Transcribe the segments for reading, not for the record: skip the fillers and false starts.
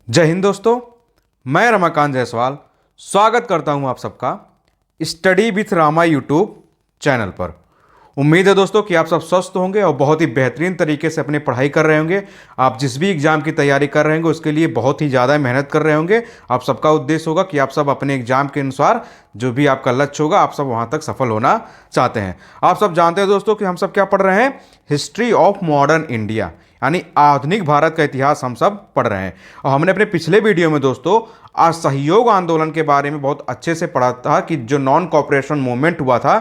जय हिंद दोस्तों। मैं रमाकांत जायसवाल स्वागत करता हूं आप सबका study with Rama YouTube channel पर। उम्मीद है दोस्तों कि आप सब स्वस्थ होंगे और बहुत ही बेहतरीन तरीके से अपनी पढ़ाई कर रहे होंगे। आप जिस भी एग्जाम की तैयारी कर रहे होंगे उसके लिए बहुत ही ज़्यादा मेहनत कर रहे होंगे। आप सबका उद्देश्य होगा कि आप सब अपने एग्जाम के अनुसार जो भी आपका लक्ष्य होगा आप सब वहाँ तक सफल होना चाहते हैं। आप सब जानते हैं दोस्तों कि हम सब क्या पढ़ रहे हैं, हिस्ट्री ऑफ मॉडर्न इंडिया यानी आधुनिक भारत का इतिहास हम सब पढ़ रहे हैं। और हमने अपने पिछले वीडियो में दोस्तों असहयोग आंदोलन के बारे में बहुत अच्छे से पढ़ा था कि जो नॉन कॉपरेशन मूवमेंट हुआ था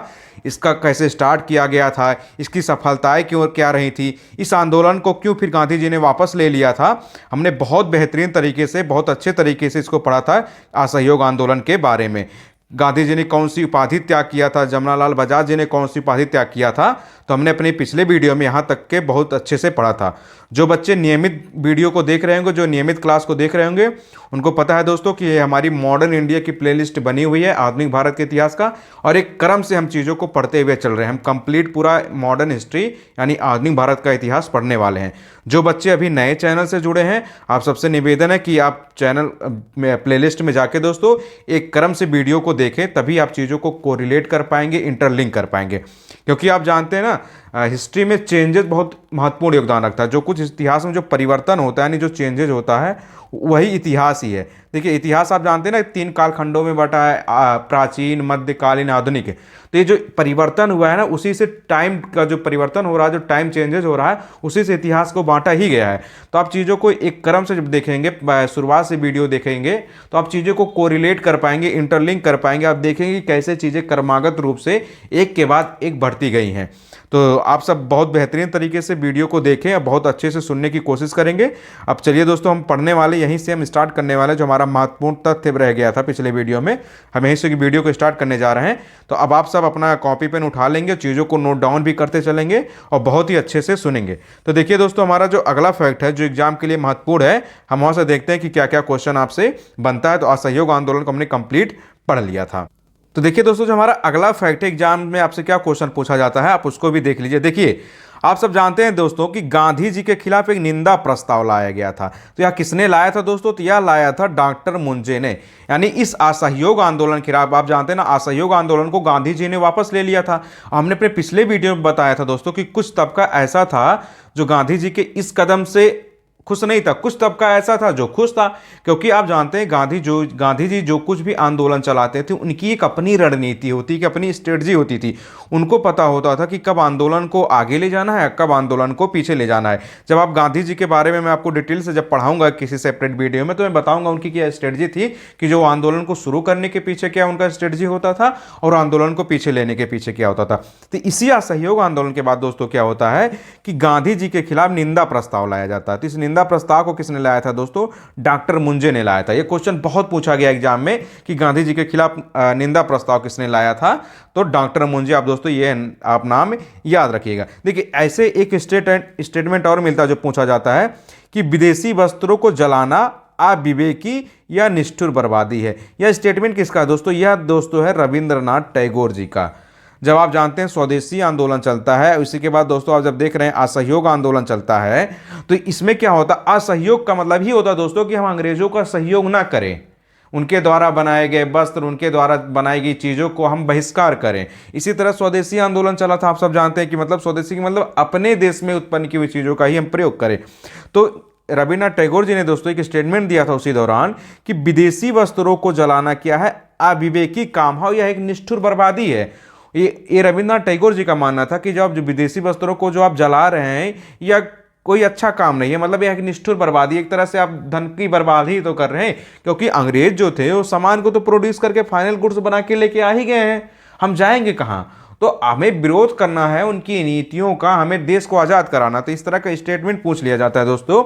इसका कैसे स्टार्ट किया गया था, इसकी सफलताएं क्यों क्या रही थी, इस आंदोलन को क्यों फिर गांधी जी ने वापस ले लिया था। हमने बहुत बेहतरीन तरीके से बहुत अच्छे तरीके से इसको पढ़ा था असहयोग आंदोलन के बारे में। गांधी जी ने कौन सी उपाधि त्याग किया था, जमनालाल बजाज जी ने कौन सी उपाधि त्याग किया था, तो हमने अपने पिछले वीडियो में यहाँ तक के बहुत अच्छे से पढ़ा था। जो बच्चे नियमित वीडियो को देख रहे होंगे, जो नियमित क्लास को देख रहे होंगे, उनको पता है दोस्तों कि ये हमारी मॉडर्न इंडिया की प्लेलिस्ट बनी हुई है आधुनिक भारत के इतिहास का, और एक क्रम से हम चीज़ों को पढ़ते हुए चल रहे हैं। हम कंप्लीट पूरा मॉडर्न हिस्ट्री यानी आधुनिक भारत का इतिहास पढ़ने वाले हैं। जो बच्चे अभी नए चैनल से जुड़े हैं, आप सबसे निवेदन है कि आप चैनल में प्लेलिस्ट में जाके दोस्तों एक क्रम से वीडियो को देखें, तभी आप चीज़ों को कोरिलेट कर पाएंगे, इंटरलिंक कर पाएंगे। क्योंकि आप जानते हैं ना, हिस्ट्री में चेंजेस बहुत महत्वपूर्ण योगदान रखता है। जो कुछ इतिहास में जो परिवर्तन होता है यानी जो चेंजेज होता है वही इतिहास ही है। देखिए इतिहास आप जानते हैं ना, तीन कालखंडों में बटा है, प्राचीन, मध्यकालीन, आधुनिक। तो ये जो परिवर्तन हुआ है ना, उसी से टाइम का जो परिवर्तन हो रहा है, जो टाइम चेंजेस हो रहा है, उसी से इतिहास को बांटा ही गया है। तो आप चीज़ों को एक क्रम से जब देखेंगे, शुरुआत से वीडियो देखेंगे, तो आप चीज़ों को कोरिलेट कर पाएंगे, इंटरलिंक कर पाएंगे। आप देखेंगे कि कैसे चीज़ें क्रमागत रूप से एक के बाद एक बढ़ती गई हैं। तो आप सब बहुत बेहतरीन तरीके से वीडियो को देखें और बहुत अच्छे से सुनने की कोशिश करेंगे। अब चलिए दोस्तों, हम पढ़ने वाले यहीं से हम स्टार्ट करने वाले, जो हमारा महत्वपूर्ण तथ्य रह गया था पिछले वीडियो में, हम यहीं से वीडियो को स्टार्ट करने जा रहे हैं। तो अब आप सब अपना कॉपी पेन उठा लेंगे, चीज़ों को नोट डाउन भी करते चलेंगे और बहुत ही अच्छे से सुनेंगे। तो देखिए दोस्तों, हमारा जो अगला फैक्ट है जो एग्जाम के लिए महत्वपूर्ण है, हम वहाँ से देखते हैं कि क्या क्या क्वेश्चन आपसे बनता है। तो असहयोग आंदोलन को हमने कंप्लीट पढ़ लिया था। तो देखिए दोस्तों, जो हमारा अगला फैक्ट है, एग्जाम में आपसे क्या क्वेश्चन पूछा जाता है आप उसको भी देख लीजिए। देखिए आप सब जानते हैं दोस्तों कि गांधी जी के खिलाफ एक निंदा प्रस्ताव लाया गया था। तो यह किसने लाया था दोस्तों? तो यह लाया था डॉक्टर मुंजे ने। यानी इस असहयोग आंदोलन के खिलाफ, आप जानते हैं ना, असहयोग आंदोलन को गांधी जी ने वापस ले लिया था। हमने अपने पिछले वीडियो में बताया था दोस्तों कि कुछ तबका ऐसा था जो गांधी जी के इस कदम से खुश नहीं था, कुछ तबका ऐसा था जो खुश था। क्योंकि आप जानते हैं गांधी जी जो कुछ भी आंदोलन चलाते थे उनकी एक अपनी रणनीति होती, कि अपनी स्ट्रेटजी होती थी। उनको पता होता था कि कब आंदोलन को आगे ले जाना है, कब आंदोलन को पीछे ले जाना है। जब आप गांधी जी के बारे में मैं आपको डिटेल से जब पढ़ाऊंगा किसी सेपरेट वीडियो में, तो मैं बताऊंगा उनकी क्या स्ट्रेटजी थी, कि जो आंदोलन को शुरू करने के पीछे क्या उनका स्ट्रेटजी होता था और आंदोलन को पीछे लेने के पीछे क्या होता था। तो इसी असहयोग आंदोलन के बाद दोस्तों क्या होता है कि गांधी जी के खिलाफ निंदा प्रस्ताव लाया जाता है। तो इस निंदा प्रस्ताव को किसने लाया था दोस्तों? डॉक्टर मुंजे ने लाया था। यह क्वेश्चन बहुत पूछा गया एग्जाम में कि गांधी जी के खिलाफ निंदा प्रस्ताव किसने लाया था? तो डॉक्टर मुंजे। आप दोस्तों ये आप नाम याद रखिएगा। देखिए ऐसे एक स्टेटमेंट और मिलता है जो पूछा जाता है कि विदेशी वस्त्रों को जलाना अविवेकी या निष्ठुर बर्बादी है। यह स्टेटमेंट किसका है दोस्तों? यह दोस्तों है रविंद्रनाथ टैगोर जी का। जब आप जानते हैं स्वदेशी आंदोलन चलता है, उसी के बाद दोस्तों आप जब देख रहे हैं असहयोग आंदोलन चलता है, तो इसमें क्या होता है? असहयोग का मतलब ही होता है दोस्तों कि हम अंग्रेजों का सहयोग ना करें, उनके द्वारा बनाए गए वस्त्र, उनके द्वारा बनाई गई चीज़ों को हम बहिष्कार करें। इसी तरह स्वदेशी आंदोलन चला था। आप सब जानते हैं कि मतलब स्वदेशी की मतलब अपने देश में उत्पन्न की हुई चीज़ों का ही हम प्रयोग करें। तो रविन्द्रनाथ टैगोर जी ने दोस्तों एक स्टेटमेंट दिया था उसी दौरान कि विदेशी वस्त्रों को जलाना क्या है? अविवेकी काम है, यह एक निष्ठुर बर्बादी है। ये रविन्द्रनाथ टैगोर जी का मानना था कि जब जो विदेशी वस्त्रों को जो आप जला रहे हैं, या कोई अच्छा काम नहीं है, मतलब यह एक निष्ठुर बर्बादी, एक तरह से आप धन की बर्बादी ही तो कर रहे हैं। क्योंकि अंग्रेज जो थे वो सामान को तो प्रोड्यूस करके फाइनल गुड्स बना के लेके आ ही गए हैं, हम जाएंगे कहाँ? तो हमें विरोध करना है उनकी नीतियों का, हमें देश को आज़ाद कराना। तो इस तरह का स्टेटमेंट पूछ लिया जाता है दोस्तों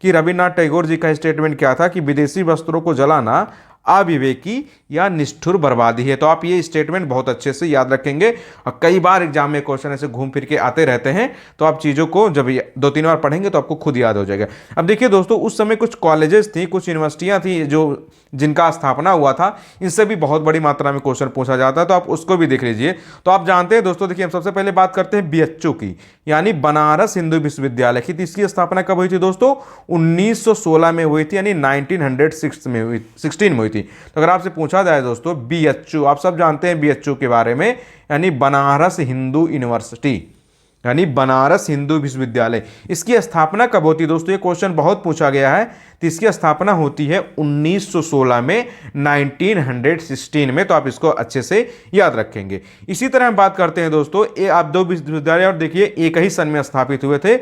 कि रविन्द्रनाथ टैगोर जी का स्टेटमेंट क्या था कि विदेशी वस्त्रों को जलाना अविवेकी या निष्ठुर बर्बादी है। तो आप ये स्टेटमेंट बहुत अच्छे से याद रखेंगे और कई बार एग्जाम में क्वेश्चन ऐसे घूम फिर के आते रहते हैं, तो आप चीज़ों को जब 2-3 बार पढ़ेंगे तो आपको खुद याद हो जाएगा। अब देखिए दोस्तों, उस समय कुछ कॉलेजेस थी, कुछ यूनिवर्सिटियां थी जो जिनका स्थापना हुआ था, इनसे भी बहुत बड़ी मात्रा में क्वेश्चन पूछा जाता है, तो आप उसको भी देख लीजिए। तो आप जानते हैं दोस्तों, देखिए हम सबसे पहले बात करते हैं बीएचयू की, यानी बनारस हिंदू विश्वविद्यालय की। इसकी स्थापना कब हुई थी दोस्तों? 1916 में हुई थी, यानी 1906 में हुई, 16 में हुई थी। तो अगर आपसे पूछा जाए दोस्तों बीएचयू, आप सब जानते हैं बीएचयू के बारे में, यानी बनारस हिंदू यूनिवर्सिटी, यानी बनारस हिंदू विश्वविद्यालय, इसकी स्थापना कब होती है दोस्तों? ये क्वेश्चन बहुत पूछा गया है। तो इसकी स्थापना होती है 1916 में, 1916 में। तो आप इसको अच्छे से याद रखेंगे। इसी तरह हम बात करते हैं दोस्तों, ये आप दो विश्वविद्यालय और देखिए एक ही सन में स्थापित हुए थे।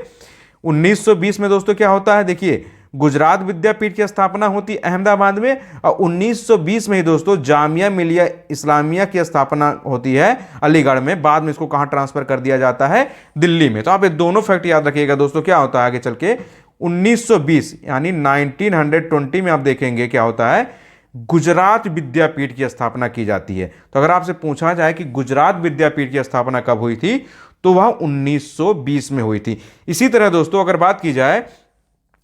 1920 में दोस्तों क्या होता है, देखिए गुजरात विद्यापीठ की स्थापना होती है अहमदाबाद में, और 1920 में ही दोस्तों जामिया मिलिया इस्लामिया की स्थापना होती है अलीगढ़ में। बाद में इसको कहां ट्रांसफर कर दिया जाता है? दिल्ली में। तो आप ये दोनों फैक्ट याद रखिएगा दोस्तों। क्या होता है आगे चल के 1920 यानी 1920 में आप देखेंगे क्या होता है, गुजरात विद्यापीठ की स्थापना की जाती है। तो अगर आपसे पूछा जाए कि गुजरात विद्यापीठ की स्थापना कब हुई थी, तो वह 1920 में हुई थी। इसी तरह दोस्तों अगर बात की जाए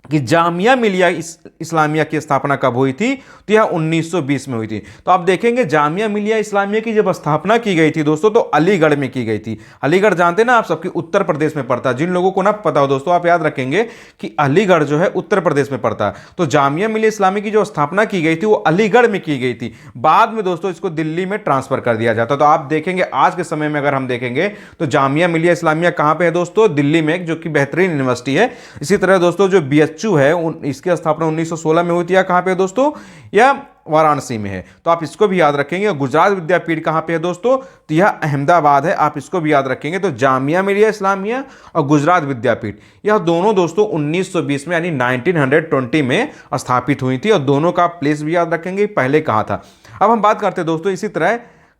कि जामिया मिलिया इस्लामिया की स्थापना कब हुई थी, तो यह 1920 में हुई थी। तो आप देखेंगे जामिया मिलिया इस्लामिया की जब स्थापना की गई थी दोस्तों, तो अलीगढ़ में की गई थी। अलीगढ़ जानते ना आप सबकी उत्तर प्रदेश में पड़ता है। जिन लोगों को ना पता हो दोस्तों, आप याद रखेंगे कि अलीगढ़ जो है उत्तर प्रदेश में पड़ता है। तो जामिया मिलिया इस्लामिया की जो स्थापना की गई थी वो अलीगढ़ में की गई थी। बाद में दोस्तों इसको दिल्ली में ट्रांसफर कर दिया जाता। तो आप देखेंगे आज के समय में अगर हम देखेंगे तो जामिया मिलिया इस्लामिया कहां पे है दोस्तों? दिल्ली में, जो कि बेहतरीन यूनिवर्सिटी है। इसी तरह दोस्तों जो बीएचयू है इसकी स्थापना 1916 में हुई थी, या कहां पे है दोस्तों? या वाराणसी में है। तो आप इसको भी याद रखेंगे। गुजरात विद्यापीठ कहां पे है दोस्तों? तो यह अहमदाबाद है। आप इसको भी याद रखेंगे। तो जामिया मिलिया इस्लामिया और गुजरात विद्यापीठ, यह दोनों दोस्तों 1920 में यानी 1920 में स्थापित हुई थी। और दोनों का प्लेस भी याद रखेंगे, पहले कहां था। अब हम बात करते हैं दोस्तों इसी तरह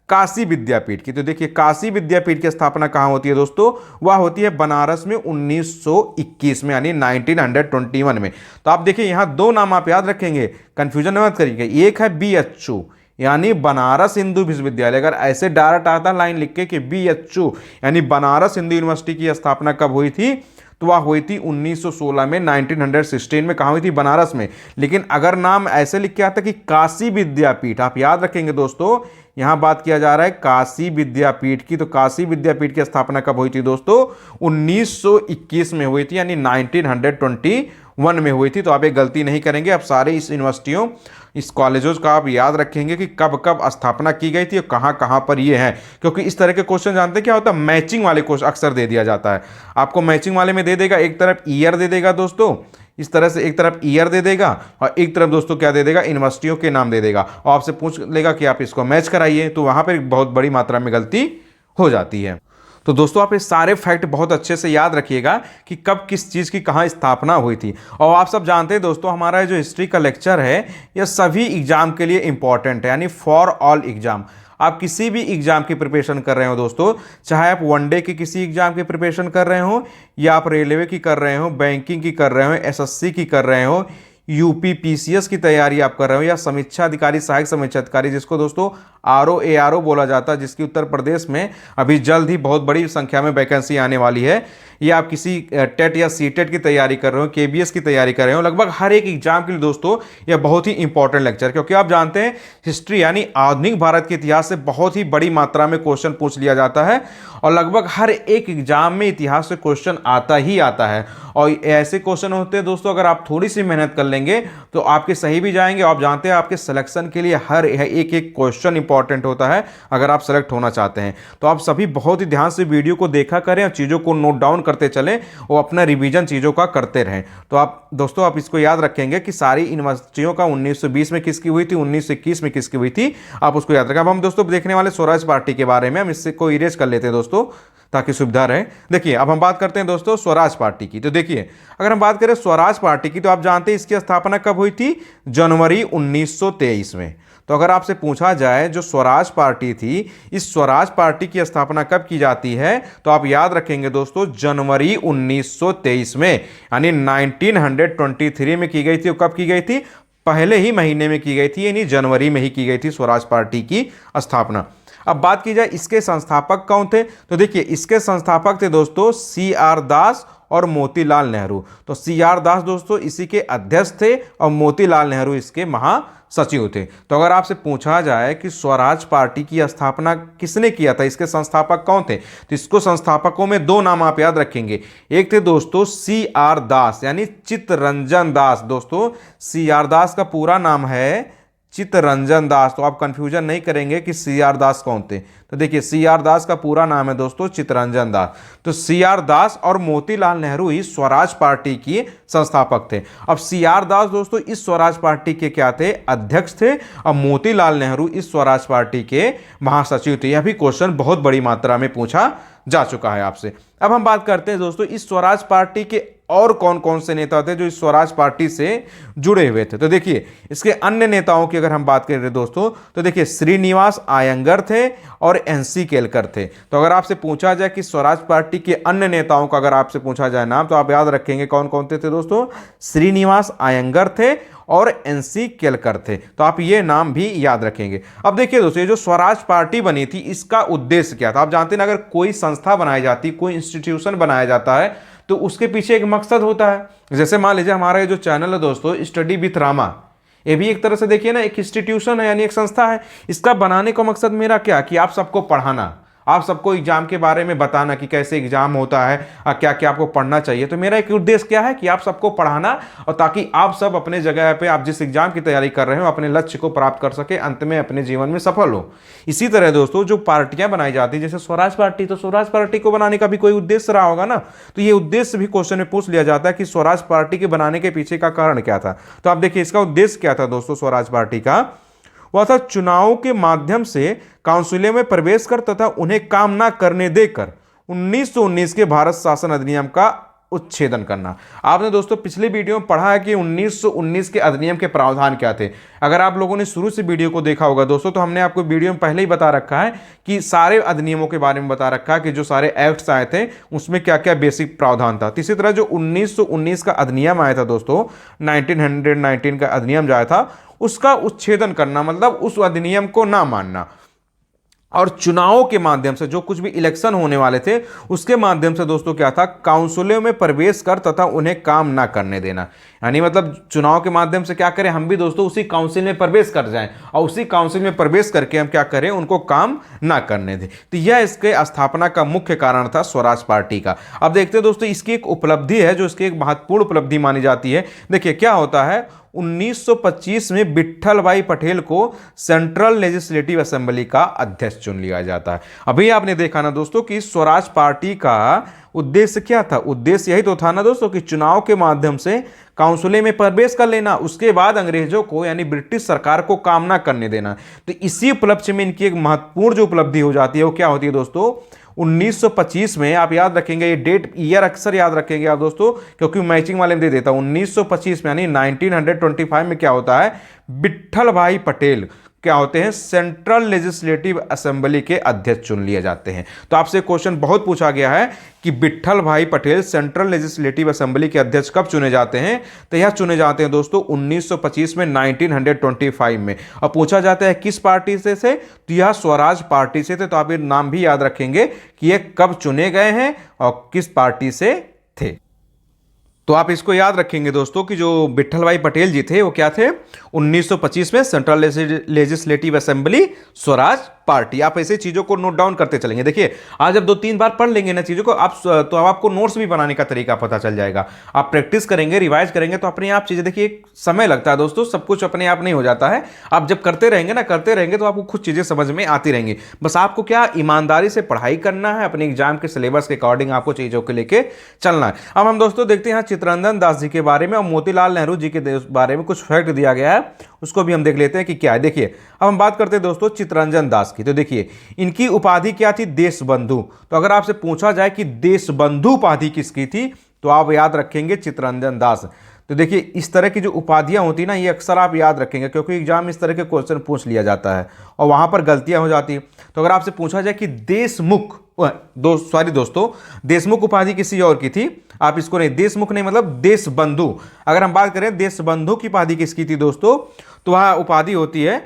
काशी विद्यापीठ की। तो देखिए काशी विद्यापीठ की स्थापना कहां होती है दोस्तों? वह होती है बनारस में 1921 में, यानी 1921 में। तो आप देखिए यहां दो नाम आप याद रखेंगे, कंफ्यूजन मत करिएगा। एक है बीएचयू यानी बनारस हिंदू विश्वविद्यालय। अगर ऐसे डायरेक्ट आता लाइन लिख के कि बीएचयू यानी बनारस हिंदू यूनिवर्सिटी की स्थापना कब हुई थी, तो वह हुई थी 1916 में, 1916 में। कहाँ हुई थी? बनारस में। लेकिन अगर नाम ऐसे लिख के आता कि काशी विद्यापीठ, आप याद रखेंगे दोस्तों, यहां बात किया जा रहा है काशी विद्यापीठ की। तो काशी विद्यापीठ की स्थापना कब हुई थी दोस्तों? 1921 में हुई थी, यानी 1921 में हुई थी। तो आप एक गलती नहीं करेंगे। आप सारे इस यूनिवर्सिटियों, इस कॉलेजों का आप याद रखेंगे कि कब कब स्थापना की गई थी और कहां कहां पर ये है। क्योंकि इस तरह के क्वेश्चन जानते हैं क्या होता है, मैचिंग वाले क्वेश्चन अक्सर दे दिया जाता है। आपको मैचिंग वाले में दे देगा, एक तरफ ईयर दे देगा दोस्तों, इस तरह से एक तरफ ईयर दे देगा और एक तरफ दोस्तों क्या दे देगा, यूनिवर्सिटियों के नाम दे देगा। और आपसे पूछ लेगा कि आप इसको मैच कराइए, तो वहां पर बहुत बड़ी मात्रा में गलती हो जाती है। तो दोस्तों आप ये सारे फैक्ट बहुत अच्छे से याद रखिएगा कि कब किस चीज़ की कहाँ स्थापना हुई थी। और आप सब जानते हैं दोस्तों, हमारा जो हिस्ट्री का लेक्चर है यह सभी एग्जाम के लिए इंपॉर्टेंट है, यानी फॉर ऑल एग्जाम। आप किसी भी एग्जाम की प्रिपरेशन कर रहे हो दोस्तों, चाहे आप वनडे की किसी एग्जाम की प्रिपरेशन कर रहे हो, या आप रेलवे की कर रहे हो, बैंकिंग की कर रहे हो, एसएससी की कर रहे हो, यूपी पीसीएस की तैयारी आप कर रहे हो, या समीक्षा अधिकारी, सहायक समीक्षा अधिकारी, जिसको दोस्तों आरओ बोला जाता है, जिसकी उत्तर प्रदेश में अभी जल्द ही बहुत बड़ी संख्या में वैकेंसी आने वाली है, या आप किसी टेट या सीटेट की तैयारी कर रहे हो, केबीएस की तैयारी कर रहे हो, लगभग हर एक एग्जाम के लिए दोस्तों यह बहुत ही इंपॉर्टेंट लेक्चर, क्योंकि आप जानते हैं हिस्ट्री यानी आधुनिक भारत के इतिहास से बहुत ही बड़ी मात्रा में क्वेश्चन पूछ लिया जाता है, और लगभग हर एक एग्जाम में इतिहास से क्वेश्चन आता ही आता है। और ऐसे क्वेश्चन होते हैं दोस्तों, अगर आप थोड़ी सी मेहनत कर लेंगे तो आपके सही भी जाएंगे। आप जानते हैं आपके सिलेक्शन के लिए हर एक एक क्वेश्चन इंपॉर्टेंट होता है अगर आप सेलेक्ट होना चाहते हैं। तो आप सभी बहुत ही ध्यान से वीडियो को देखा करें और चीज़ों को नोट डाउन करते चलें और अपना रिवीजन चीज़ों का करते रहें। तो आप दोस्तों आप इसको याद रखेंगे कि सारी यूनिवर्सिटियों का 1920 में किसकी हुई थी, 1921 में किसकी हुई थी, आप उसको याद रखें। अब हम दोस्तों देखने वाले स्वराज पार्टी के बारे में, हम इससे को इरेज कर लेते हैं दोस्तों ताकि सुविधा रहे। देखिए अब हम बात करते हैं दोस्तों स्वराज पार्टी की। तो देखिए अगर हम बात करें स्वराज पार्टी की, तो आप जानते हैं इसकी स्थापना कब हुई थी, जनवरी 1923 में। तो अगर आपसे पूछा जाए जो स्वराज पार्टी थी, इस स्वराज पार्टी की स्थापना कब की जाती है, तो आप याद रखेंगे दोस्तों जनवरी 1923 में, यानी 1923 में की गई थी। कब की गई थी, पहले ही महीने में की गई थी, यानी जनवरी में ही की गई थी स्वराज पार्टी की स्थापना। अब बात की जाए इसके संस्थापक कौन थे, तो देखिए इसके संस्थापक थे दोस्तों CR दास और मोतीलाल नेहरू। तो CR दास दोस्तों इसी के अध्यक्ष थे और मोतीलाल नेहरू इसके महासचिव थे। तो अगर आपसे पूछा जाए कि स्वराज पार्टी की स्थापना किसने किया था, इसके संस्थापक कौन थे, तो इसको संस्थापकों में दो नाम आप याद रखेंगे। एक थे दोस्तों CR दास यानी चित्तरंजन दास। दोस्तों CR दास का पूरा नाम है चित्तरंजन दास। तो आप कंफ्यूजन नहीं करेंगे कि CR दास कौन थे। तो देखिए CR दास का पूरा नाम है दोस्तों चित्तरंजन दास। तो CR दास और मोतीलाल नेहरू ही स्वराज पार्टी की संस्थापक थे। अब CR दास दोस्तों इस स्वराज पार्टी के क्या थे, अध्यक्ष थे, और मोतीलाल नेहरू इस स्वराज पार्टी के महासचिव थे। यह भी क्वेश्चन बहुत बड़ी मात्रा में पूछा जा चुका है आपसे। अब हम बात करते हैं दोस्तों इस स्वराज पार्टी के और कौन कौन से नेता थे जो इस स्वराज पार्टी से जुड़े हुए थे। तो देखिए इसके अन्य नेताओं की अगर हम बात करें दोस्तों, तो देखिए श्रीनिवास अयंगर थे और NC केलकर थे। तो अगर आपसे पूछा जाए कि स्वराज पार्टी के अन्य नेताओं का अगर आपसे पूछा जाए नाम, तो आप याद रखेंगे कौन कौन थे दोस्तों, श्रीनिवास अयंगर थे और NC केलकर थे। तो आप ये नाम भी याद रखेंगे। अब देखिए दोस्तों ये जो स्वराज पार्टी बनी थी इसका उद्देश्य क्या था। आप जानते हैं अगर कोई संस्था बनाई जाती, कोई इंस्टीट्यूशन बनाया जाता है, तो उसके पीछे एक मकसद होता है। जैसे मान लीजिए हमारा ये जो चैनल है दोस्तों स्टडी विथ रामा, ये भी एक तरह से देखिए ना एक इंस्टीट्यूशन है, यानी एक संस्था है। इसका बनाने का मकसद मेरा क्या, कि आप सबको पढ़ाना, आप सबको एग्जाम के बारे में बताना कि कैसे एग्जाम होता है, क्या क्या आपको पढ़ना चाहिए। तो मेरा एक उद्देश्य क्या है कि आप सबको पढ़ाना, और ताकि आप सब अपने जगह पे आप जिस एग्जाम की तैयारी कर रहे हो अपने लक्ष्य को प्राप्त कर सके, अंत में अपने जीवन में सफल हो। इसी तरह दोस्तों जो पार्टियां बनाई जाती है जैसे स्वराज पार्टी, तो स्वराज पार्टी को बनाने का भी कोई उद्देश्य रहा होगा ना। तो ये उद्देश्य भी क्वेश्चन में पूछ लिया जाता है कि स्वराज पार्टी के बनाने के पीछे का कारण क्या था। तो आप देखिए इसका उद्देश्य क्या था दोस्तों स्वराज पार्टी का, वह था चुनाव के माध्यम से काउंसिलों में प्रवेश कर तथा उन्हें काम ना करने देकर 1919 के भारत शासन अधिनियम का उच्छेदन करना। आपने दोस्तों पिछले वीडियो में पढ़ा है कि 1919 के अधिनियम के प्रावधान क्या थे। अगर आप लोगों ने शुरू से वीडियो को देखा होगा दोस्तों, तो हमने आपको वीडियो में पहले ही बता रखा है कि सारे अधिनियमों के बारे में बता रखा है कि जो सारे एक्ट्स आए थे उसमें क्या क्या बेसिक प्रावधान था। इसी तरह जो 1919 का अधिनियम आया था दोस्तों, 1919 का अधिनियम जो आया था उसका उच्छेदन करना, मतलब उस अधिनियम को ना मानना, और चुनावों के माध्यम से जो कुछ भी इलेक्शन होने वाले थे उसके माध्यम से दोस्तों क्या था, काउंसिलों में प्रवेश कर तथा उन्हें काम ना करने देना। यानी मतलब चुनाव के माध्यम से क्या करें, हम भी दोस्तों उसी काउंसिल में प्रवेश कर जाएं और उसी काउंसिल में प्रवेश करके हम क्या करें, उनको काम ना करने दें। तो यह इसके स्थापना का मुख्य कारण था स्वराज पार्टी का। अब देखते हैं दोस्तों इसकी एक उपलब्धि है जो इसकी एक महत्वपूर्ण उपलब्धि मानी जाती है। देखिए क्या होता है, 1925 में विट्ठल भाई पटेल को सेंट्रल लेजिस्लेटिव असेंबली का अध्यक्ष चुन लिया जाता है। अभी आपने देखा ना दोस्तों कि स्वराज पार्टी का उद्देश्य क्या था, उद्देश्य यही तो था ना दोस्तों कि चुनाव के माध्यम से काउंसिल में प्रवेश कर लेना, उसके बाद अंग्रेजों को यानी ब्रिटिश सरकार को काम ना करने देना। तो इसी उपलक्ष्य में इनकी एक महत्वपूर्ण जो उपलब्धि हो जाती है वो क्या होती है दोस्तों, 1925 में। आप याद रखेंगे ये डेट ईयर अक्सर याद रखेंगे आप दोस्तों, क्योंकि मैचिंग वाले में दे देता हूं। 1925 में यानी 1925 में क्या होता है, विट्ठल भाई पटेल क्या होते हैं, सेंट्रल लेजिस्लेटिव असेंबली के अध्यक्ष चुन लिए जाते हैं। तो आपसे क्वेश्चन बहुत पूछा गया है कि विट्ठल भाई पटेल सेंट्रल लेजिस्लेटिव असेंबली के अध्यक्ष कब चुने जाते हैं, तो यह चुने जाते हैं दोस्तों 1925 में, 1925 में। और पूछा जाता है किस पार्टी से तो यह स्वराज पार्टी से थे। तो आप ये नाम भी याद रखेंगे कि ये कब चुने गए हैं और किस पार्टी से थे। तो आप इसको याद रखेंगे दोस्तों कि जो विट्ठल भाई पटेल जी थे वो क्या थे, 1925 में central legislative assembly Swaraj party. आप ऐसे चीजों को नोट डाउन करते चलेंगे। देखिए आज जब 2-3 बार पढ़ लेंगे ना चीजों को आप, तो अब आपको नोट्स भी बनाने का तरीका पता चल जाएगा। आप प्रैक्टिस करेंगे, रिवाइज करेंगे तो अपने आप चीजें, देखिए एक समय लगता है दोस्तों, सब कुछ अपने आप नहीं हो जाता है। आप जब करते रहेंगे ना, करते रहेंगे तो आपको खुद चीजें समझ में आती रहेंगी। बस आपको क्या ईमानदारी से पढ़ाई करना है, अपने एग्जाम के सिलेबस के अकॉर्डिंग आपको चीजों को लेके चलना है। अब हम दोस्तों देखते हैं चित्तरंजन दास जी के बारे में और मोतीलाल नेहरू जी के बारे में कुछ फैक्ट दिया गया है, उसको भी हम देख लेते हैं कि क्या है। देखिए अब हम बात करते हैं दोस्तों चित्तरंजन दास की। तो देखिए इनकी उपाधि क्या थी, देशबंधु। तो अगर आपसे पूछा जाए कि देशबंधु उपाधि किसकी थी, तो आप याद रखेंगे चित्तरंजन दास। तो देखिए इस तरह की जो उपाधियां होती है ना, ये अक्सर आप याद रखेंगे क्योंकि एग्जाम इस तरह के क्वेश्चन पूछ लिया जाता है और वहां पर गलतियां हो जाती हैं। तो अगर आपसे पूछा जाए कि देशमुख दोस्तों, देशमुख उपाधि किसी और की थी, आप इसको नहीं, देशमुख नहीं मतलब देशबंधु। अगर हम बात करें देशबंधु की उपाधि किसकी थी दोस्तों, तो वह उपाधि होती है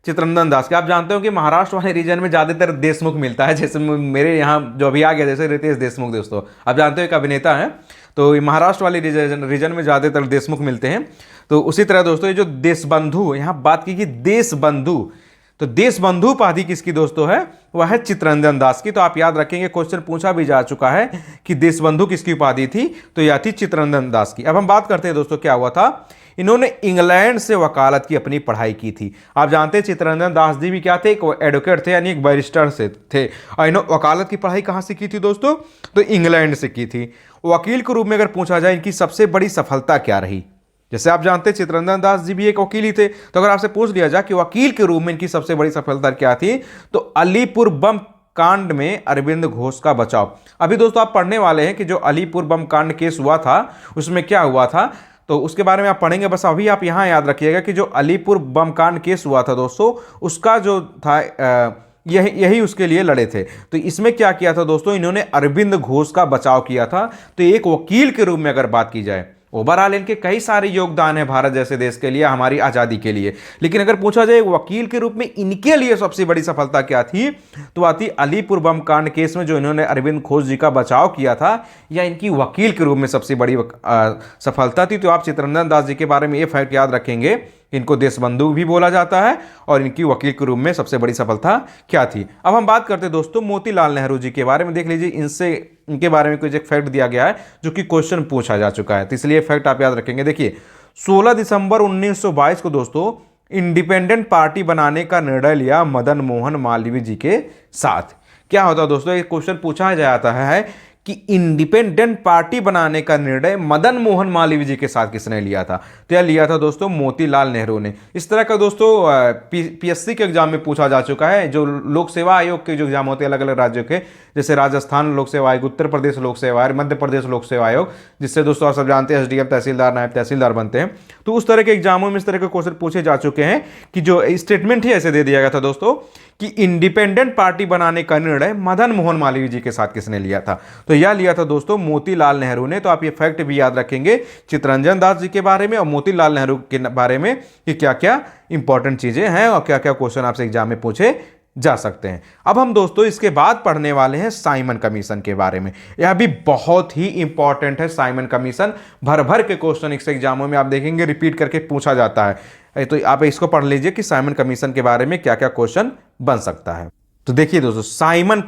चित्तरंजन दास की। आप जानते हो कि महाराष्ट्र वाले रीजन में ज्यादातर देशमुख मिलता है, जैसे मेरे यहाँ जो अभी आ गया जैसे रितेश देशमुख दोस्तों, आप जानते हो एक अभिनेता है, तो महाराष्ट्र वाले रीजन में ज्यादातर देशमुख मिलते हैं। तो उसी तरह दोस्तों ये जो देशबंधु, यहाँ बात की कि देशबंधु, तो देशबंधु उपाधि किसकी दोस्तों है, वह है चित्तरंजन दास की। तो आप याद रखेंगे क्वेश्चन पूछा भी जा चुका है कि देशबंधु किसकी उपाधि थी, तो यह थी चित्तरंजन दास की। अब हम बात करते हैं दोस्तों क्या हुआ था, इन्होंने इंग्लैंड से वकालत की अपनी पढ़ाई की थी। आप जानते हैं चित्तरंजन दास जी भी क्या थे, एक एडवोकेट थे, यानी एक बैरिस्टर से थे, और इन्होंने वकालत की पढ़ाई कहाँ से की थी दोस्तों, तो इंग्लैंड से की थी। वकील के रूप में अगर पूछा जाए इनकी सबसे बड़ी सफलता क्या रही, जैसे आप जानते हैं चित्तरंजन दास जी भी एक वकील ही थे, तो अगर आपसे पूछ लिया जाए कि वकील के रूप में इनकी सबसे बड़ी सफलता क्या थी, तो अलीपुर बम कांड में अरविंद घोष का बचाव। अभी दोस्तों आप पढ़ने वाले हैं कि जो अलीपुर बम कांड केस हुआ था उसमें क्या हुआ था, तो उसके बारे में आप पढ़ेंगे। बस अभी आप यहां याद रखिएगा कि जो अलीपुर बम कांड केस हुआ था दोस्तों, उसका जो था यही उसके लिए लड़े थे। तो इसमें क्या किया था दोस्तों, इन्होंने अरविंद घोष का बचाव किया था। तो एक वकील के रूप में अगर बात की जाए, ओवरऑल इनके कई सारे योगदान है भारत जैसे देश के लिए, हमारी आज़ादी के लिए, लेकिन अगर पूछा जाए वकील के रूप में इनके लिए सबसे बड़ी सफलता क्या थी, तो आती अलीपुर बम कांड केस में जो इन्होंने अरविंद घोष जी का बचाव किया था, या इनकी वकील के रूप में सबसे बड़ी सफलता थी। तो आप चित्तरंजन दास जी के बारे में ये फैक्ट याद रखेंगे, इनको देशबंधु भी बोला जाता है, और इनकी वकील के रूप में सबसे बड़ी सफलता क्या थी। अब हम बात करते हैं दोस्तों मोतीलाल नेहरू जी के बारे में। देख लीजिए इनके बारे में कुछ एक फैक्ट दिया गया है जो कि क्वेश्चन पूछा जा चुका है, तो इसलिए फैक्ट आप याद रखेंगे। देखिए 16 दिसंबर 1922 को दोस्तों इंडिपेंडेंट पार्टी बनाने का निर्णय लिया मदन मोहन मालवीय जी के साथ। क्या होता है दोस्तों, एक क्वेश्चन पूछा जाता है कि इंडिपेंडेंट पार्टी बनाने का निर्णय मदन मोहन मालवीय जी के साथ किसने लिया था, तो यह लिया था दोस्तों मोतीलाल नेहरू ने। इस तरह का दोस्तों पीएससी के एग्जाम में पूछा जा चुका है। जो लोक सेवा आयोग के जो एग्जाम होते हैं अलग अलग राज्यों के, जैसे राजस्थान लोक सेवा आयोग, उत्तर प्रदेश लोक सेवा आयोग, मध्य प्रदेश लोक सेवा आयोग, जिससे दोस्तों आप सब जानते हैं एसडीएम तहसीलदार नायब तहसीलदार बनते हैं। तो उस तरह के एग्जामों में इस तरह के क्वेश्चन पूछे जा चुके हैं कि जो स्टेटमेंट ही ऐसे दे दिया गया था दोस्तों कि इंडिपेंडेंट पार्टी बनाने का निर्णय मदन मोहन मालवीय जी के साथ किसने लिया था, तो यह लिया था दोस्तों मोतीलाल नेहरू ने। तो आप ये फैक्ट भी याद रखेंगे चित्तरंजन दास जी के बारे में और मोतीलाल नेहरू के बारे में कि क्या क्या इंपॉर्टेंट चीजें हैं और क्या क्या क्वेश्चन आपसे एग्जाम में पूछे जा सकते हैं। अब हम दोस्तों इसके बाद पढ़ने वाले हैं साइमन कमीशन के बारे में। यह भी बहुत ही इंपॉर्टेंट है साइमन कमीशन, भर भर के क्वेश्चन इस एग्जामों में आप देखेंगे रिपीट करके पूछा जाता है। तो आप इसको पढ़ लीजिए कि साइमन कमीशन के बारे में क्या क्या क्वेश्चन बन सकता है। तो देखिए दोस्तों साइमन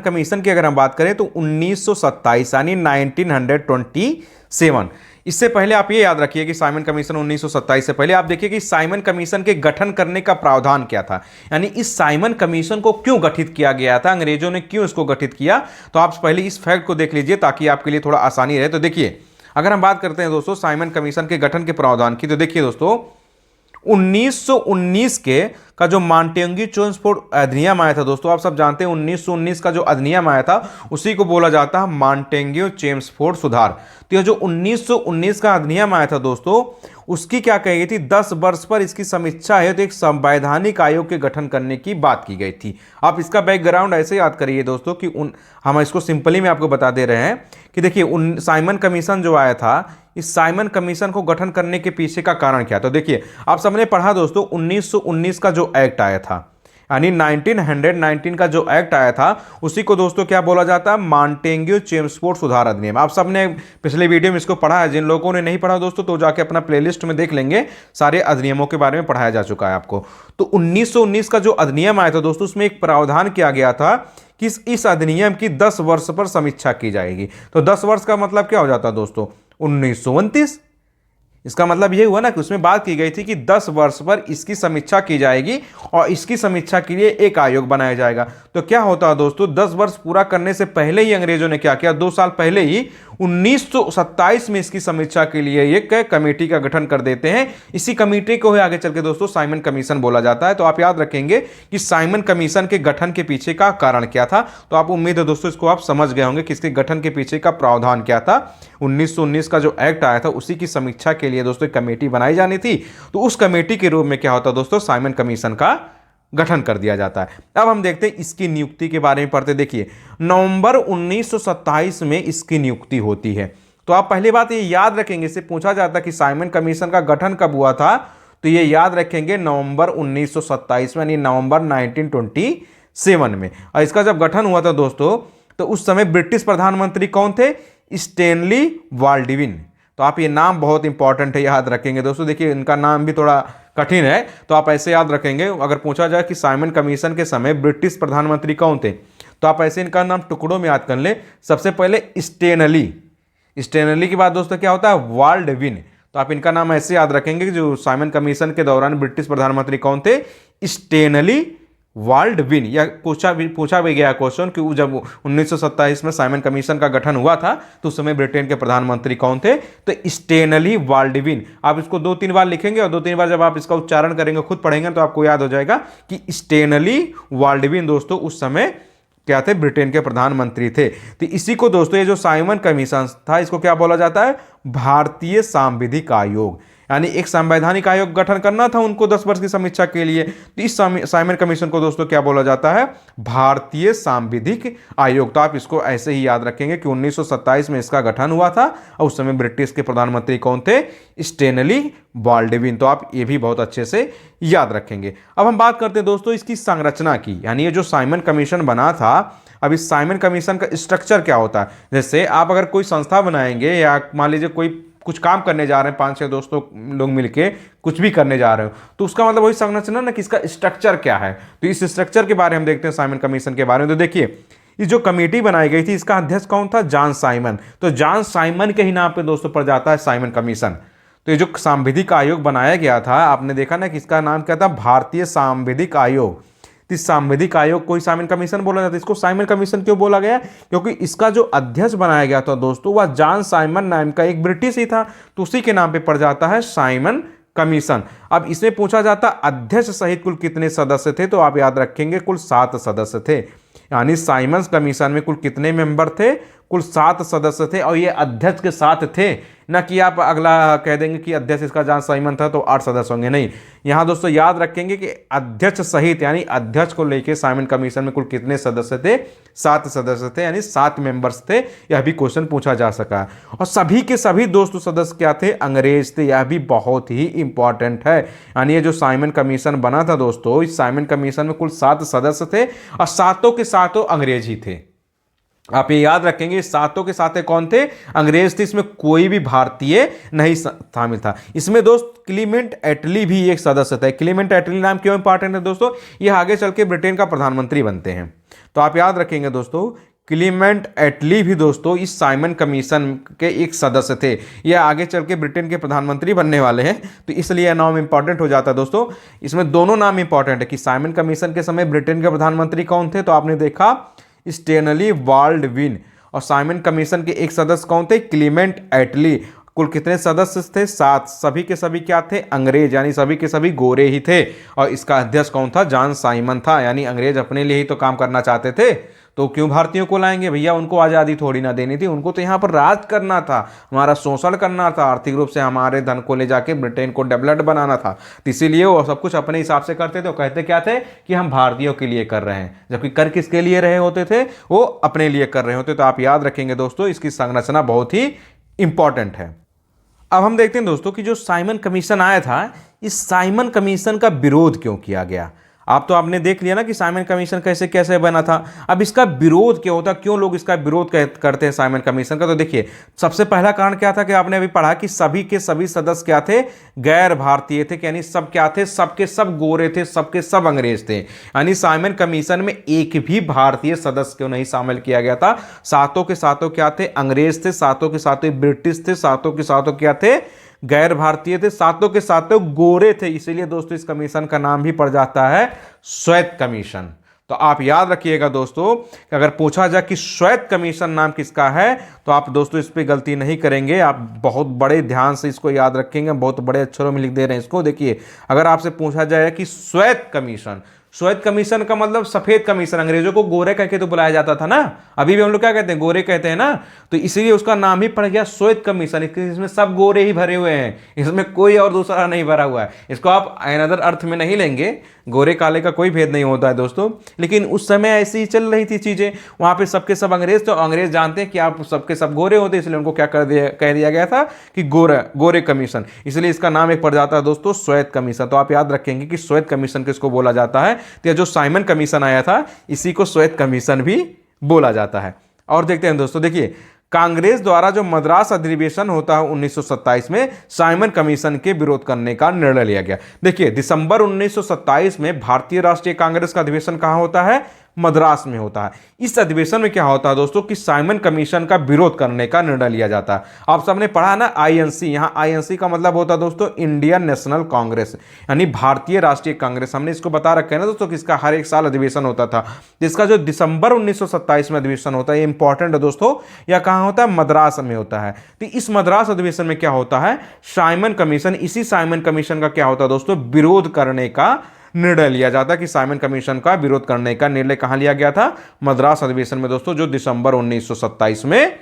कमीशन की अगर हम बात करें तो 1927 यानी 1927, इससे पहले आप ये याद रखिए कि साइमन कमीशन 1927 से पहले आप देखिए कि साइमन कमीशन के गठन करने का प्रावधान क्या था, यानी इस साइमन कमीशन को क्यों गठित किया गया था, अंग्रेजों ने क्यों इसको गठित किया। तो आप पहले इस फैक्ट को देख लीजिए ताकि आपके लिए थोड़ा आसानी रहे। तो देखिए अगर हम बात करते हैं दोस्तों साइमन कमीशन के गठन के प्रावधान की, तो देखिए दोस्तों 1919 के का जो मॉन्टेग्यू चेम्सफोर्ड अधिनियम आया था दोस्तों, आप सब जानते हैं 1919 का जो अधिनियम आया था उसी को बोला जाता है मॉन्टेग्यू चेम्सफोर्ड सुधार। तो यह जो 1919 का अधिनियम आया था दोस्तों, उसकी क्या कही गई थी, 10 वर्ष पर इसकी समीक्षा है तो एक संवैधानिक आयोग के गठन करने की बात की गई थी। आप इसका बैकग्राउंड ऐसे याद करिए दोस्तों कि हम इसको सिंपली में आपको बता दे रहे हैं कि देखिए साइमन कमीशन जो आया था, इस साइमन कमीशन को गठन करने के पीछे का कारण क्या। तो देखिए आप सबने पढ़ा दोस्तों 1919 का जो एक्ट आया था, यानी 1919 का जो एक्ट आया था उसी को दोस्तों क्या बोला जाता है, मॉन्टेग्यू चेम्सफोर्ड सुधार अधिनियम। आप सबने पिछले वीडियो में इसको पढ़ा है, जिन लोगों ने नहीं पढ़ा दोस्तों तो जाके अपना प्लेलिस्ट में देख लेंगे, सारे अधिनियमों के बारे में पढ़ाया जा चुका है आपको। तो 1919 का जो अधिनियम आया था दोस्तों, उसमें एक प्रावधान किया गया था कि इस अधिनियम की 10 वर्ष पर समीक्षा की जाएगी। तो 10 वर्ष का मतलब क्या हो जाता है दोस्तों, 1929। इसका मतलब ये हुआ ना कि उसमें बात की गई थी कि 10 वर्ष पर इसकी समीक्षा की जाएगी और इसकी समीक्षा के लिए एक आयोग बनाया जाएगा। तो क्या होता है दोस्तों, 10 वर्ष पूरा करने से पहले ही अंग्रेजों ने क्या किया, 2 साल पहले ही 1927 में इसकी समीक्षा के लिए एक कमेटी का गठन कर देते हैं। इसी कमेटी को ही आगे चल के दोस्तों साइमन कमीशन बोला जाता है। तो आप याद रखेंगे कि साइमन कमीशन के गठन के पीछे का कारण क्या था। तो आप उम्मीद है दोस्तों इसको आप समझ गए होंगे कि इसके गठन के पीछे का प्रावधान क्या था। 1919 का जो एक्ट आया था उसी की समीक्षा के लिए दोस्तों एक कमेटी बनाई जानी थी। तो उस कमेटी के रूप में क्या होता दोस्तों, साइमन कमीशन का गठन कर दिया जाता है। अब हम देखते हैं इसकी नियुक्ति के बारे में पढ़ते। देखिए, नवंबर 1927 में इसकी नियुक्ति होती है। तो आप पहली बात ये याद रखेंगे, इससे पूछा जाता है कि साइमन कमीशन का गठन कब हुआ था, तो ये याद रखेंगे नवंबर 1927 में, यानी नवंबर 1927 में। और इसका जब गठन हुआ था दोस्तों, तो उस समय ब्रिटिश प्रधानमंत्री कौन थे, स्टैनली बाल्डविन। तो आप ये नाम बहुत इंपॉर्टेंट है, याद रखेंगे दोस्तों। देखिए इनका नाम भी थोड़ा कठिन है, तो आप ऐसे याद रखेंगे। अगर पूछा जाए कि साइमन कमीशन के समय ब्रिटिश प्रधानमंत्री कौन थे, तो आप ऐसे इनका नाम टुकड़ों में याद कर ले। सबसे पहले स्टैनली, स्टैनली के बाद दोस्तों क्या होता है, बाल्डविन। तो आप इनका नाम ऐसे याद रखेंगे कि जो साइमन कमीशन के दौरान ब्रिटिश प्रधानमंत्री कौन थे, स्टैनली बाल्डविन। या पूछा भी गया क्वेश्चन कि जब 1927 में साइमन कमीशन का गठन हुआ था तो उस समय ब्रिटेन के प्रधानमंत्री कौन थे, तो स्टैनली बाल्डविन। आप इसको 2-3 बार लिखेंगे और 2-3 बार जब आप इसका उच्चारण करेंगे, खुद पढ़ेंगे, तो आपको याद हो जाएगा कि स्टैनली बाल्डविन दोस्तों उस समय क्या थे, ब्रिटेन के प्रधानमंत्री थे। तो इसी को दोस्तों ये जो साइमन कमीशन था, इसको क्या बोला जाता है, भारतीय सांविधिक आयोग। यानी एक संवैधानिक आयोग गठन करना था उनको 10 वर्ष की समीक्षा के लिए। तो इस साइमन कमीशन को दोस्तों क्या बोला जाता है, भारतीय सांविधिक आयोग। तो आप इसको ऐसे ही याद रखेंगे कि 1927 में इसका गठन हुआ था और उस समय ब्रिटिश के प्रधानमंत्री कौन थे, स्टैनली बाल्डविन। तो आप ये भी बहुत अच्छे से याद रखेंगे। अब हम बात करते हैं दोस्तों इसकी संरचना की, यानी ये जो साइमन कमीशन बना था, अब इस साइमन कमीशन का स्ट्रक्चर क्या होता है। जैसे आप अगर कोई संस्था बनाएंगे या मान लीजिए कोई कुछ काम करने जा रहे हैं, 5-6 दोस्तों लोग मिलके कुछ भी करने जा रहे हो, तो उसका मतलब वही संरचना ना कि इसका स्ट्रक्चर क्या है। तो इस स्ट्रक्चर के बारे में हम देखते हैं साइमन कमीशन के बारे में। तो देखिए, ये जो कमेटी बनाई गई थी, इसका अध्यक्ष कौन था, जॉन साइमन। तो जॉन साइमन के ही नाम पे दोस्तों पड़ जाता है साइमन कमीशन। तो ये जो सांविधिक आयोग बनाया गया था, आपने देखा ना कि इसका नाम क्या था, भारतीय सांविधिक आयोग। इस सांविधिक आयोग को ही साइमन कमीशन बोला जाता है। इसको साइमन कमीशन क्यों बोला गया, क्योंकि इसका जो अध्यक्ष बनाया गया था दोस्तों, वह जॉन साइमन नाम का एक ब्रिटिश ही था, तो उसी के नाम पे पड़ जाता है साइमन कमीशन। अब इसमें पूछा जाता अध्यक्ष सहित कुल कितने सदस्य थे, तो आप याद रखेंगे कुल 7 सदस्य थे। यानी साइमन कमीशन में कुल कितने मेंबर थे, कुल 7 सदस्य थे। और ये अध्यक्ष के साथ थे, ना कि आप अगला कह देंगे कि अध्यक्ष इसका जॉन साइमन था तो 8 सदस्य होंगे, नहीं। यहाँ दोस्तों याद रखेंगे कि अध्यक्ष सहित, यानी अध्यक्ष को लेके साइमन कमीशन में कुल कितने सदस्य थे, 7 सदस्य थे, यानी 7 मेंबर्स थे। यह भी क्वेश्चन पूछा जा सका। और सभी के सभी दोस्तों सदस्य क्या थे, अंग्रेज थे। यह भी बहुत ही इंपॉर्टेंट है। यानी ये जो साइमन कमीशन बना था दोस्तों, इस साइमन कमीशन में कुल 7 सदस्य थे और सातों के सातों अंग्रेज ही थे। आप ये याद रखेंगे, सातों के साथ कौन थे, अंग्रेज थे। इसमें कोई भी भारतीय नहीं शामिल था। इसमें दोस्त क्लीमेंट एटली भी एक सदस्य था। क्लीमेंट एटली नाम क्यों इंपॉर्टेंट है दोस्तों, ये आगे चल के ब्रिटेन का प्रधानमंत्री बनते हैं। तो आप याद रखेंगे दोस्तों, क्लीमेंट एटली भी दोस्तों इस साइमन कमीशन के एक सदस्य थे। ये आगे चल के ब्रिटेन के प्रधानमंत्री बनने वाले हैं, तो इसलिए यह नाम इंपॉर्टेंट हो जाता है दोस्तों। इसमें दोनों नाम इंपॉर्टेंट है कि साइमन कमीशन के समय ब्रिटेन के प्रधानमंत्री कौन थे, तो आपने देखा स्टैनली बाल्डविन। और साइमन कमीशन के एक सदस्य कौन थे, क्लीमेंट एटली। कुल कितने सदस्य थे, 7। सभी के सभी क्या थे, अंग्रेज, यानी सभी के सभी गोरे ही थे। और इसका अध्यक्ष कौन था, जॉन साइमन था। यानी अंग्रेज अपने लिए ही तो काम करना चाहते थे, तो क्यों भारतीयों को लाएंगे भैया, उनको आज़ादी थोड़ी ना देनी थी, उनको तो यहाँ पर राज करना था, हमारा शोषण करना था, आर्थिक रूप से हमारे धन को ले जाके ब्रिटेन को डेवलप्ड बनाना था। तो इसीलिए वो सब कुछ अपने हिसाब से करते थे। वो कहते क्या थे कि हम भारतीयों के लिए कर रहे हैं, जबकि कर किसके लिए रहे होते थे, वो अपने लिए कर रहे होते। तो आप याद रखेंगे दोस्तों, इसकी संरचना बहुत ही इंपॉर्टेंट है। अब हम देखते हैं दोस्तों कि जो साइमन कमीशन आया था, इस साइमन कमीशन का विरोध क्यों किया गया। आप तो आपने देख लिया ना कि साइमन कमीशन कैसे कैसे बना था। अब इसका विरोध क्या होता, क्यों लोग इसका विरोध करते हैं साइमन कमीशन का। तो देखिए, सबसे पहला कारण क्या था कि आपने अभी पढ़ा कि सभी के सभी सदस्य क्या थे, गैर भारतीय थे। यानी सब क्या थे, सबके सब गोरे थे, सबके सब अंग्रेज थे। यानी साइमन कमीशन में एक भी भारतीय सदस्य क्यों नहीं शामिल किया गया था। सातों के सातों क्या थे, अंग्रेज थे। सातों के सातों ब्रिटिश थे। सातों के सातों क्या थे, गैर भारतीय थे। सातों के सातों गोरे थे। इसीलिए दोस्तों इस कमीशन का नाम भी पड़ जाता है श्वेत कमीशन। तो आप याद रखिएगा दोस्तों कि अगर पूछा जाए कि श्वेत कमीशन नाम किसका है, तो आप दोस्तों इस पे गलती नहीं करेंगे, आप बहुत बड़े ध्यान से इसको याद रखेंगे, बहुत बड़े अक्षरों में लिख दे रहे हैं इसको। देखिए, अगर आपसे पूछा जाए कि श्वेत कमीशन, श्वेत कमीशन का मतलब सफेद कमीशन, अंग्रेजों को गोरे कह के तो बुलाया जाता था ना, अभी भी हम लोग क्या कहते हैं, गोरे कहते हैं ना, तो इसीलिए उसका नाम ही पड़ गया श्वेत कमीशन। इसमें सब गोरे ही भरे हुए हैं, इसमें कोई और दूसरा नहीं भरा हुआ है। इसको आप अनदर अर्थ में नहीं लेंगे, गोरे काले का कोई भेद नहीं होता है दोस्तों, लेकिन उस समय ऐसी ही चल रही थी चीजें, वहां पे सबके सब अंग्रेज, तो अंग्रेज जानते हैं कि आप सबके सब गोरे होते, इसलिए उनको क्या कह दिया गया था कि गोरे कमीशन, इसलिए इसका नाम एक पड़ जाता है दोस्तों श्वेत कमीशन। तो आप याद रखेंगे कि श्वेत कमीशन किसको बोला जाता है, तो जो साइमन कमीशन आया था इसी को श्वेत कमीशन भी बोला जाता है। और देखते हैं दोस्तों, देखिए कांग्रेस द्वारा जो मद्रास अधिवेशन होता है 1927 में, साइमन कमीशन के विरोध करने का निर्णय लिया गया। देखिए दिसंबर 1927 में भारतीय राष्ट्रीय कांग्रेस का अधिवेशन कहां होता है, मद्रास में होता है। इस अधिवेशन में क्या होता है दोस्तों कि साइमन कमीशन का विरोध करने का निर्णय लिया जाता है। आप सबने पढ़ा ना आईएनसी, यहां आईएनसी का मतलब होता है दोस्तों इंडियन नेशनल कांग्रेस, यानी भारतीय राष्ट्रीय कांग्रेस। हमने इसको बता रखा है ना दोस्तों कि इसका हर एक साल अधिवेशन होता था। इसका जो दिसंबर 1927 में अधिवेशन होता है, ये इंपॉर्टेंट है दोस्तों, यह कहां होता है, मद्रास में होता है। तो इस मद्रास अधिवेशन में क्या होता है, साइमन कमीशन, इसी साइमन कमीशन का क्या होता है दोस्तों, विरोध करने का निर्णय लिया जाता है। कि साइमन कमीशन का विरोध करने का निर्णय कहां लिया गया था, मद्रास अधिवेशन में दोस्तों, जो दिसंबर 1927 में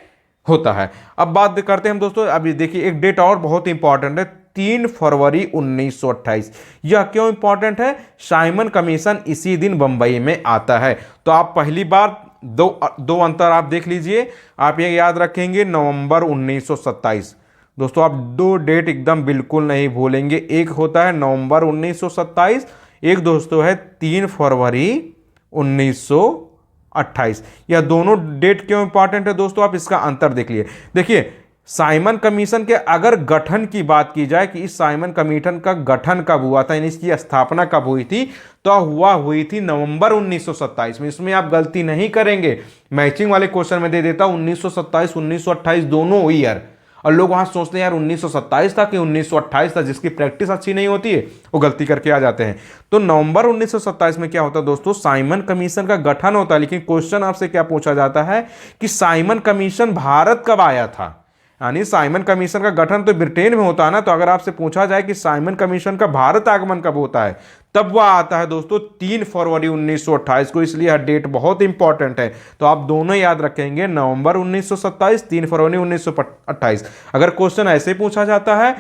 होता है। अब बात करते हैं हम दोस्तों, अभी देखिए एक डेट और बहुत इंपॉर्टेंट है, 3 फरवरी 1928। यह क्यों इंपॉर्टेंट है, साइमन कमीशन इसी दिन बंबई में आता है। तो आप पहली बार दो अंतर आप देख लीजिए, आप ये याद रखेंगे नवंबर 1927। दोस्तों आप दो डेट एकदम बिल्कुल नहीं भूलेंगे, एक होता है नवंबर 1927, एक दोस्तों है 3 फरवरी 1928। यह दोनों डेट क्यों इंपॉर्टेंट है दोस्तों, आप इसका अंतर देख लिए। देखिए साइमन कमीशन के अगर गठन की बात की जाए कि इस साइमन कमीशन का गठन कब हुआ था, यानी इसकी स्थापना कब हुई थी, तो हुई थी नवंबर 1927 में। इसमें आप गलती नहीं करेंगे, मैचिंग वाले क्वेश्चन में दे देता 1927 1928 दोनों ईयर, और लोग वहां सोचते हैं यार 1927 था कि 1928 था, जिसकी प्रैक्टिस अच्छी नहीं होती है वो गलती करके आ जाते हैं। तो नवंबर 1927 में क्या होता है दोस्तों, साइमन कमीशन का गठन होता है। लेकिन क्वेश्चन आपसे क्या पूछा जाता है कि साइमन कमीशन भारत कब आया था, यानी साइमन कमीशन का गठन तो ब्रिटेन में होता है ना, तो अगर आपसे पूछा जाए कि साइमन कमीशन का भारत आगमन कब होता है, तब वह आता है दोस्तों 3 फरवरी 1928 को। इसलिए यह डेट बहुत इंपॉर्टेंट है, तो आप दोनों याद रखेंगे, नवंबर 1927, 3 फरवरी 1928। अगर क्वेश्चन ऐसे पूछा जाता है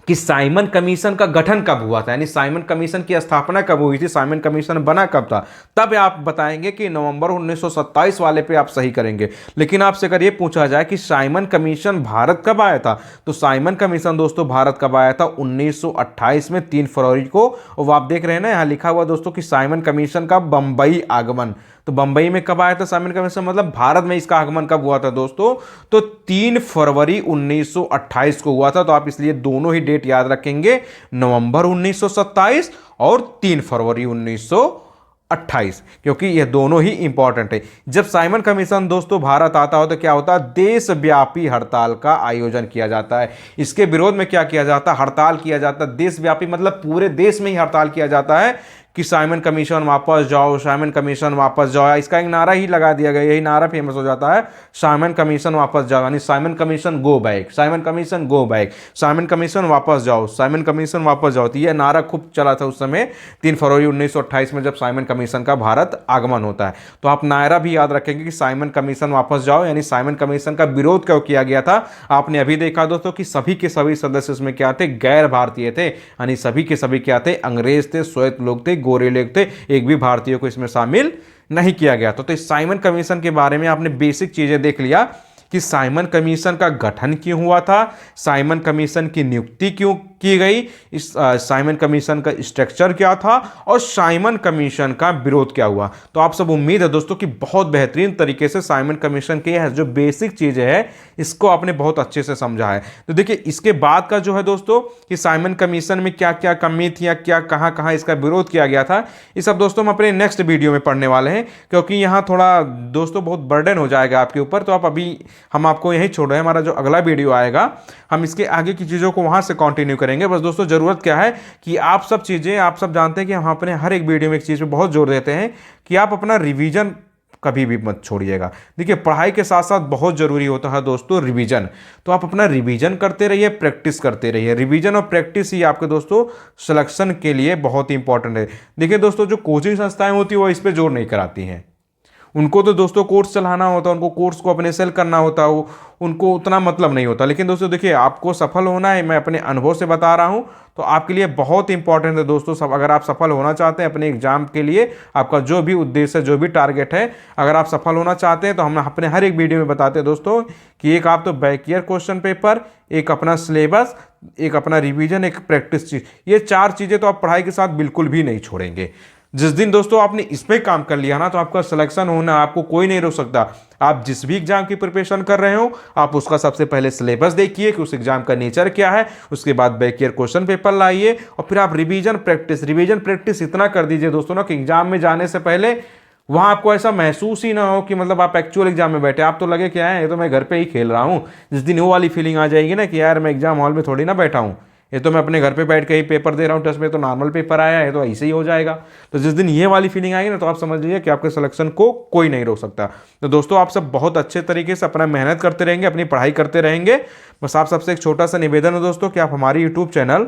कि साइमन कमीशन का गठन कब हुआ था, यानी साइमन कमीशन की स्थापना कब हुई थी, साइमन कमीशन बना कब था, तब आप बताएंगे कि नवंबर 1927 वाले पे आप सही करेंगे। लेकिन आपसे अगर ये पूछा जाए कि साइमन कमीशन भारत कब आया था, तो साइमन कमीशन दोस्तों भारत कब आया था, 1928 में 3 फरवरी को। और आप देख रहे हैं ना यहाँ लिखा हुआ दोस्तों कि साइमन कमीशन का बंबई आगमन, तो बंबई में कब आया था साइमन कमीशन, मतलब भारत में इसका आगमन कब हुआ था दोस्तों, तो 3 फरवरी 1928 को हुआ था। तो आप इसलिए दोनों ही डेट याद रखेंगे, नवंबर 1927 और 3 फरवरी 1928, क्योंकि ये दोनों ही इंपॉर्टेंट है। जब साइमन कमीशन दोस्तों भारत आता हो तो क्या होता है, देशव्यापी हड़ताल का आयोजन किया जाता है। इसके विरोध में क्या किया जाता है, हड़ताल किया जाता है। देशव्यापी मतलब पूरे देश में ही हड़ताल किया जाता है कि साइमन कमीशन वापस जाओ, साइमन कमीशन वापस जाओ। इसका एक नारा ही लगा दिया गया, यही नारा फेमस हो जाता है, साइमन कमीशन वापस जाओ, यानी Simon commission go back, Simon commission go back, Simon commission वापस जाओ, साइमन कमीशन वापस जाओ। तो यह नारा खूब चला था उस समय 3 फरवरी 1928 में, जब साइमन कमीशन का भारत आगमन होता है। तो आप नारा भी याद रखेंगे कि साइमन कमीशन वापस जाओ, यानी साइमन कमीशन का विरोध क्यों किया गया था। आपने अभी देखा दोस्तों कि सभी के सभी सदस्य इसमें क्या थे, गैर भारतीय थे, यानी सभी के सभी क्या थे, अंग्रेज थे, श्वेत लोग थे, गोरे लोग थे, एक भी भारतीय को इसमें शामिल नहीं किया गया। तो इस साइमन कमीशन के बारे में आपने बेसिक चीजें देख लिया कि साइमन कमीशन का गठन क्यों हुआ था, साइमन कमीशन की नियुक्ति क्यों की गई, इस साइमन कमीशन का स्ट्रक्चर क्या था, और साइमन कमीशन का विरोध क्या हुआ। तो आप सब उम्मीद है दोस्तों कि बहुत बेहतरीन तरीके से साइमन कमीशन के जो बेसिक चीजें हैं इसको आपने बहुत अच्छे से समझा है। तो देखिए इसके बाद का जो है दोस्तों कि साइमन कमीशन में क्या क्या कमी थी या क्या कहां कहां इसका विरोध किया गया था, ये सब दोस्तों हम अपने नेक्स्ट वीडियो में पढ़ने वाले हैं, क्योंकि यहां थोड़ा दोस्तों बहुत बर्डन हो जाएगा आपके ऊपर। तो आप अभी हम आपको यहीं छोड़ रहे हैं, हमारा जो अगला वीडियो आएगा हम इसके आगे की चीज़ों को वहाँ से कंटिन्यू करेंगे। करेंगे। बस दोस्तों ज़रूरत क्या है कि आप सब चीज़ें, आप सब जानते हैं कि हम अपने हर एक वीडियो में एक चीज़ पे बहुत जोर देते हैं कि आप अपना रिवीजन कभी भी मत छोड़िएगा। देखिए, पढ़ाई के साथ साथ बहुत ज़रूरी होता है दोस्तों रिवीजन। तो आप अपना रिवीजन करते रहिए, प्रैक्टिस करते रहिए। रिवीजन और प्रैक्टिस ही आपके दोस्तों सिलेक्शन के लिए बहुत ही इंपॉर्टेंट है। देखिए दोस्तों, जो कोचिंग संस्थाएं होती है वो इस पर जोर नहीं कराती हैं। उनको तो दोस्तों कोर्स चलाना होता है, उनको कोर्स को अपने सेल करना होता है, उनको उतना मतलब नहीं होता। लेकिन दोस्तों देखिए, आपको सफल होना है, मैं अपने अनुभव से बता रहा हूँ, तो आपके लिए बहुत इंपॉर्टेंट है दोस्तों। सब अगर आप सफल होना चाहते हैं अपने एग्जाम के लिए, आपका जो भी उद्देश्य है, जो भी टारगेट है, अगर आप सफल होना चाहते हैं तो हम अपने हर एक वीडियो में बताते हैं दोस्तों कि एक आप तो बैक ईयर क्वेश्चन पेपर, एक अपना सिलेबस, एक अपना रिवीजन, एक प्रैक्टिस चीज, ये 4 चीज़ें तो आप पढ़ाई के साथ बिल्कुल भी नहीं छोड़ेंगे। जिस दिन दोस्तों आपने इस पे काम कर लिया ना, तो आपका सिलेक्शन होना, आपको कोई नहीं रोक सकता। आप जिस भी एग्जाम की प्रिपरेशन कर रहे हो, आप उसका सबसे पहले सिलेबस देखिए कि उस एग्जाम का नेचर क्या है, उसके बाद बैक ईयर क्वेश्चन पेपर लाइए और फिर आप रिवीजन प्रैक्टिस इतना कर दीजिए दोस्तों ना कि एग्जाम में जाने से पहले वहां आपको ऐसा महसूस ही ना हो कि मतलब आप एक्चुअल एग्जाम में बैठे। आप तो लगे क्या है, ये तो मैं घर पे ही खेल रहा हूँ। जिस दिन वो वाली फीलिंग आ जाएगी ना कि यार मैं एग्जाम हॉल में थोड़ी ना बैठा हूँ, ये तो मैं अपने घर पे बैठ के ही पेपर दे रहा हूँ, टेस्ट में तो नॉर्मल पेपर आया है, तो ऐसे ही हो जाएगा। तो जिस दिन ये वाली फीलिंग आएगी ना, तो आप समझ लीजिए कि आपके सिलेक्शन को कोई नहीं रोक सकता। तो दोस्तों, आप सब बहुत अच्छे तरीके से अपना मेहनत करते रहेंगे, अपनी पढ़ाई करते रहेंगे। बस आप सबसे एक छोटा सा निवेदन है दोस्तों कि आप हमारे YouTube channel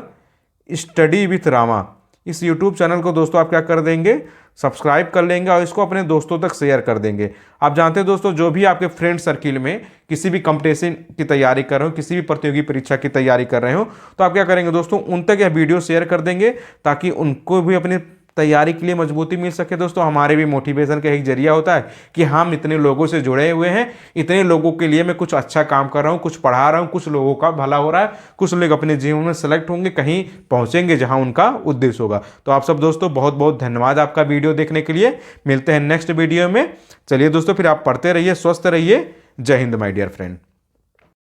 study with Rama, इस यूट्यूब चैनल को दोस्तों आप क्या कर देंगे, सब्सक्राइब कर लेंगे और इसको अपने दोस्तों तक शेयर कर देंगे। आप जानते हैं दोस्तों, जो भी आपके फ्रेंड सर्किल में किसी भी कंपटीशन की तैयारी कर रहे हो, किसी भी प्रतियोगी परीक्षा की तैयारी कर रहे हो, तो आप क्या करेंगे दोस्तों, उन तक यह वीडियो शेयर कर देंगे ताकि उनको भी अपनी तैयारी के लिए मजबूती मिल सके। दोस्तों, हमारे भी मोटिवेशन का एक जरिया होता है कि हम इतने लोगों से जुड़े हुए हैं, इतने लोगों के लिए मैं कुछ अच्छा काम कर रहा हूँ, कुछ पढ़ा रहा हूँ, कुछ लोगों का भला हो रहा है, कुछ लोग अपने जीवन में सेलेक्ट होंगे, कहीं पहुंचेंगे जहां उनका उद्देश्य होगा। तो आप सब दोस्तों बहुत बहुत धन्यवाद आपका वीडियो देखने के लिए। मिलते हैं नेक्स्ट वीडियो में। चलिए दोस्तों, फिर आप पढ़ते रहिए, स्वस्थ रहिए। जय हिंद माय डियर फ्रेंड।